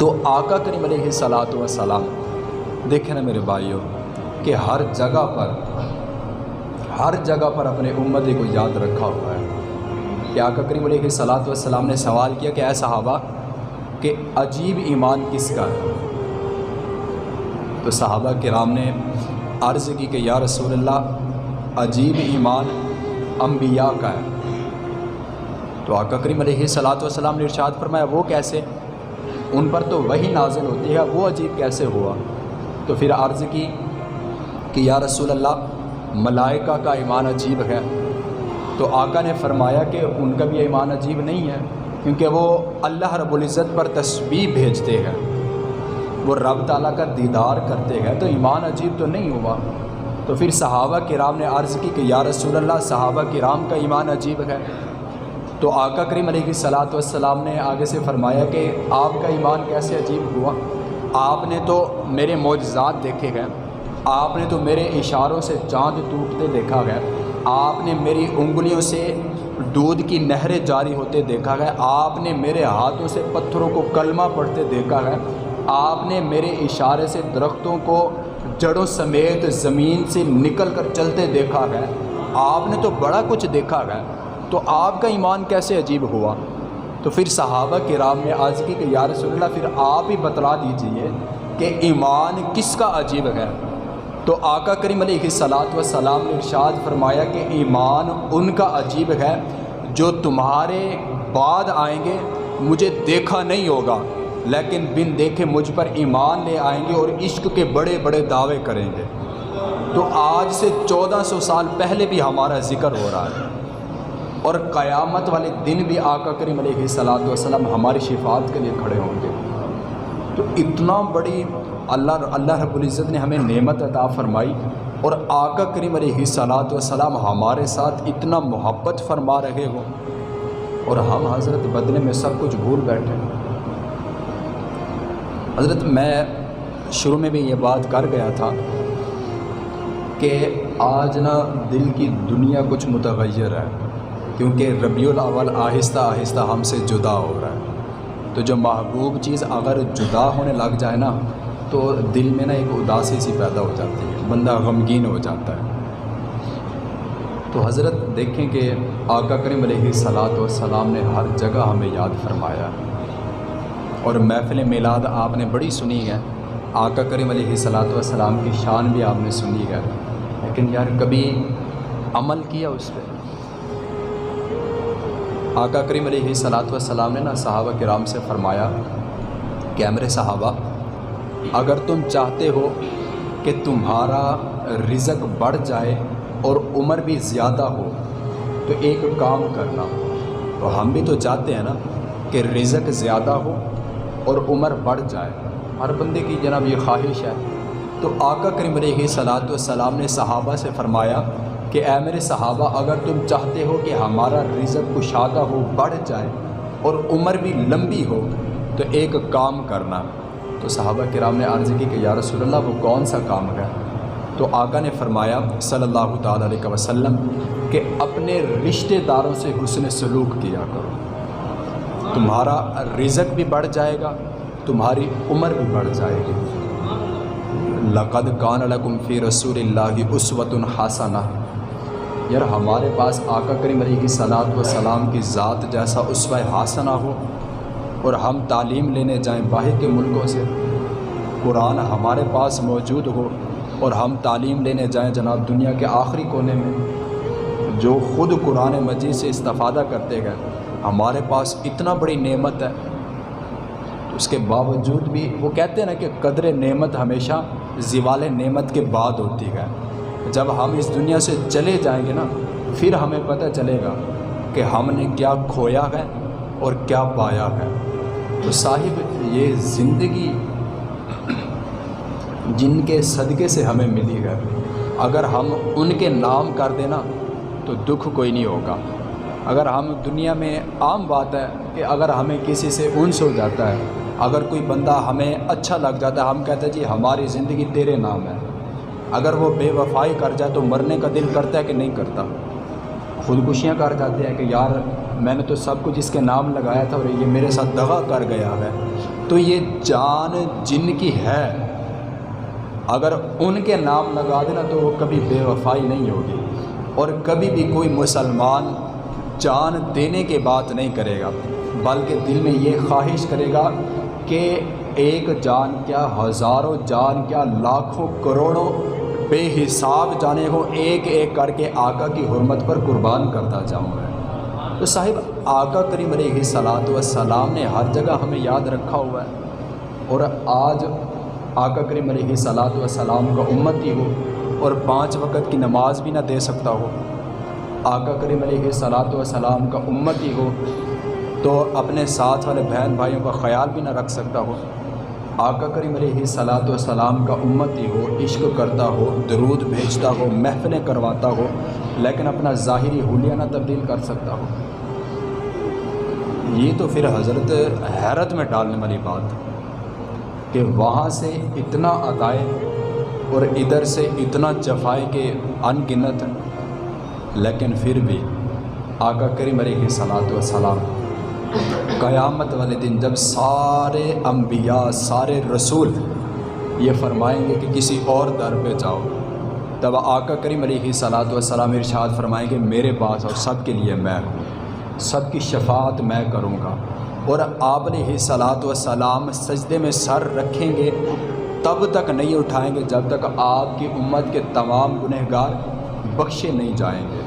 تو آقا کریم علیہ الصلاۃ والسلام دیکھیں نا میرے بھائیوں کہ ہر جگہ پر اپنے امتی کو یاد رکھا ہوا ہے کہ آقا کریم علیہ الصلاۃ والسلام نے سوال کیا کہ اے صحابہ کہ عجیب ایمان کس کا ہے؟ تو صحابہ کرام نے عرض کی کہ یا رسول اللہ عجیب ایمان انبیاء کا ہے۔ تو آقا کریم علیہ الصلاۃ والسلام نے ارشاد فرمایا وہ کیسے؟ ان پر تو وہی نازل ہوتی ہے، وہ عجیب کیسے ہوا؟ تو پھر عرض کی کہ یا رسول اللہ ملائکہ کا ایمان عجیب ہے۔ تو آقا نے فرمایا کہ ان کا بھی ایمان عجیب نہیں ہے، کیونکہ وہ اللہ رب العزت پر تسبیح بھیجتے ہیں، وہ رب تعالیٰ کا دیدار کرتے ہیں، تو ایمان عجیب تو نہیں ہوا۔ تو پھر صحابہ کرام نے عرض کی کہ یا رسول اللہ صحابہ کرام کا ایمان عجیب ہے۔ تو آقا کریم علیہ الصلاۃ والسلام نے آگے سے فرمایا کہ آپ کا ایمان کیسے عجیب ہوا؟ آپ نے تو میرے معجزات دیکھے گئے، آپ نے تو میرے اشاروں سے چاند ٹوٹتے دیکھا گیا، آپ نے میری انگلیوں سے دودھ کی نہریں جاری ہوتے دیکھا گیا، آپ نے میرے ہاتھوں سے پتھروں کو کلمہ پڑھتے دیکھا گیا، آپ نے میرے اشارے سے درختوں کو جڑوں سمیت زمین سے نکل کر چلتے دیکھا گیا، آپ نے تو بڑا کچھ دیکھا گیا، تو آپ کا ایمان کیسے عجیب ہوا؟ تو پھر صحابہ کرام نے عرض کی کہ یا رسول اللہ پھر آپ ہی بتلا دیجئے کہ ایمان کس کا عجیب ہے؟ تو آقا کریم علیہ الصلاۃ والسلام نے ارشاد فرمایا کہ ایمان ان کا عجیب ہے جو تمہارے بعد آئیں گے، مجھے دیکھا نہیں ہوگا لیکن بن دیکھے مجھ پر ایمان لے آئیں گے اور عشق کے بڑے بڑے دعوے کریں گے۔ تو آج سے 1400 سال پہلے بھی ہمارا ذکر ہو رہا ہے، اور قیامت والے دن بھی آقا کریم علیہ الصلاۃ والسلام ہماری شفاعت کے لیے کھڑے ہوں گے۔ تو اتنا بڑی اللہ رب العزت نے ہمیں نعمت عطا فرمائی، اور آقا کریم علیہ الصلاۃ والسلام ہمارے ساتھ اتنا محبت فرما رہے ہو، اور ہم حضرت بدلے میں سب کچھ بھول بیٹھے۔ حضرت میں شروع میں بھی یہ بات کر گیا تھا کہ آج نا دل کی دنیا کچھ متغیر ہے، کیونکہ ربیع الاول آہستہ آہستہ ہم سے جدا ہو رہا ہے۔ تو جو محبوب چیز اگر جدا ہونے لگ جائے نا تو دل میں نا ایک اداسی سی پیدا ہو جاتی ہے، بندہ غمگین ہو جاتا ہے۔ تو حضرت دیکھیں کہ آقا کریم علیہ الصلاۃ والسلام نے ہر جگہ ہمیں یاد فرمایا، اور محفل میلاد آپ نے بڑی سنی ہے، آقا کریم علیہ الصلاۃ والسلام کی شان بھی آپ نے سنی ہے، لیکن یار کبھی عمل کیا اس پہ؟ آقا کریم علیہ الصلاۃ والسلام نے نا صحابہ کرام سے فرمایا کہ اے میرے صحابہ اگر تم چاہتے ہو کہ تمہارا رزق بڑھ جائے اور عمر بھی زیادہ ہو تو ایک کام کرنا۔ تو ہم بھی تو چاہتے ہیں نا کہ رزق زیادہ ہو اور عمر بڑھ جائے، ہر بندے کی جناب یہ خواہش ہے۔ تو آقا کریم علیہ الصلاۃ والسلام نے صحابہ سے فرمایا کہ اے میرے صحابہ اگر تم چاہتے ہو کہ ہمارا رزق کشادہ ہو، بڑھ جائے اور عمر بھی لمبی ہو تو ایک کام کرنا۔ تو صحابہ کرام نے عرض کی کہ یا رسول اللہ وہ کون سا کام ہے؟ تو آقا نے فرمایا صلی اللہ تعالیٰ علیہ وسلم کہ اپنے رشتہ داروں سے حسن سلوک کیا کرو، تمہارا رزق بھی بڑھ جائے گا، تمہاری عمر بھی بڑھ جائے گی۔ لقد کان لکم فی رسول اللہ اسوۃ حسنہ، یار ہمارے پاس آقا کریم علیہ الصلاۃ والسلام کی ذات جیسا اسوہ حسنہ ہو، اور ہم تعلیم لینے جائیں باہر کے ملکوں سے، قرآن ہمارے پاس موجود ہو اور ہم تعلیم لینے جائیں جناب دنیا کے آخری کونے میں، جو خود قرآن مجید سے استفادہ کرتے گئے، ہمارے پاس اتنا بڑی نعمت ہے، اس کے باوجود بھی وہ کہتے ہیں نا کہ قدر نعمت ہمیشہ زوال نعمت کے بعد ہوتی ہے۔ جب ہم اس دنیا سے چلے جائیں گے نا پھر ہمیں پتہ چلے گا کہ ہم نے کیا کھویا ہے اور کیا پایا ہے۔ تو صاحب یہ زندگی جن کے صدقے سے ہمیں ملی ہے، اگر ہم ان کے نام کر دینا تو دکھ کوئی نہیں ہوگا۔ اگر ہم دنیا میں عام بات ہے کہ اگر ہمیں کسی سے انس ہو جاتا ہے، اگر کوئی بندہ ہمیں اچھا لگ جاتا ہے، ہم کہتے ہیں جی ہماری زندگی تیرے نام ہے۔ اگر وہ بے وفائی کر جائے تو مرنے کا دل کرتا ہے کہ نہیں کرتا؟ خودکشیاں کر جاتے ہیں کہ یار میں نے تو سب کچھ اس کے نام لگایا تھا اور یہ میرے ساتھ دغا کر گیا ہے، تو یہ جان جن کی ہے اگر ان کے نام لگا دینا تو وہ کبھی بے وفائی نہیں ہوگی، اور کبھی بھی کوئی مسلمان جان دینے کے بات نہیں کرے گا، بلکہ دل میں یہ خواہش کرے گا کہ ایک جان کیا، ہزاروں جان کیا، لاکھوں کروڑوں بے حساب جانے کو ایک ایک کر کے آقا کی حرمت پر قربان کرتا جاؤں میں۔ تو صاحب آقا کریم علیہ الصلاۃ والسلام نے ہر جگہ ہمیں یاد رکھا ہوا ہے، اور آج آقا کریم علیہ الصلاۃ والسلام کا امتی ہو اور 5 وقت کی نماز بھی نہ دے سکتا ہو، آقا کریم علیہ الصلاۃ والسلام کا امتی ہو تو اپنے ساتھ والے بہن بھائیوں کا خیال بھی نہ رکھ سکتا ہو، آقا کریم علیہ الصلاۃ والسلام کا امتی ہو، عشق کرتا ہو، درود بھیجتا ہو، محفلیں کرواتا ہو، لیکن اپنا ظاہری حلیہ نہ تبدیل کر سکتا ہو، یہ تو پھر حضرت حیرت میں ڈالنے والی بات کہ وہاں سے اتنا عطائے اور ادھر سے اتنا جفائے کے ان گنت، لیکن پھر بھی آقا کریم علیہ الصلاۃ والسلام قیامت والے دن جب سارے انبیاء، سارے رسول یہ فرمائیں گے کہ کسی اور در پہ جاؤ، تب آقا کریم علیہ الصلاۃ والسلام ارشاد فرمائیں گے میرے پاس اور سب کے لیے میں ہوں، سب کی شفاعت میں کروں گا، اور آپ علیہ الصلاۃ والسلام سجدے میں سر رکھیں گے تب تک نہیں اٹھائیں گے جب تک آپ کی امت کے تمام گنہگار بخشے نہیں جائیں گے۔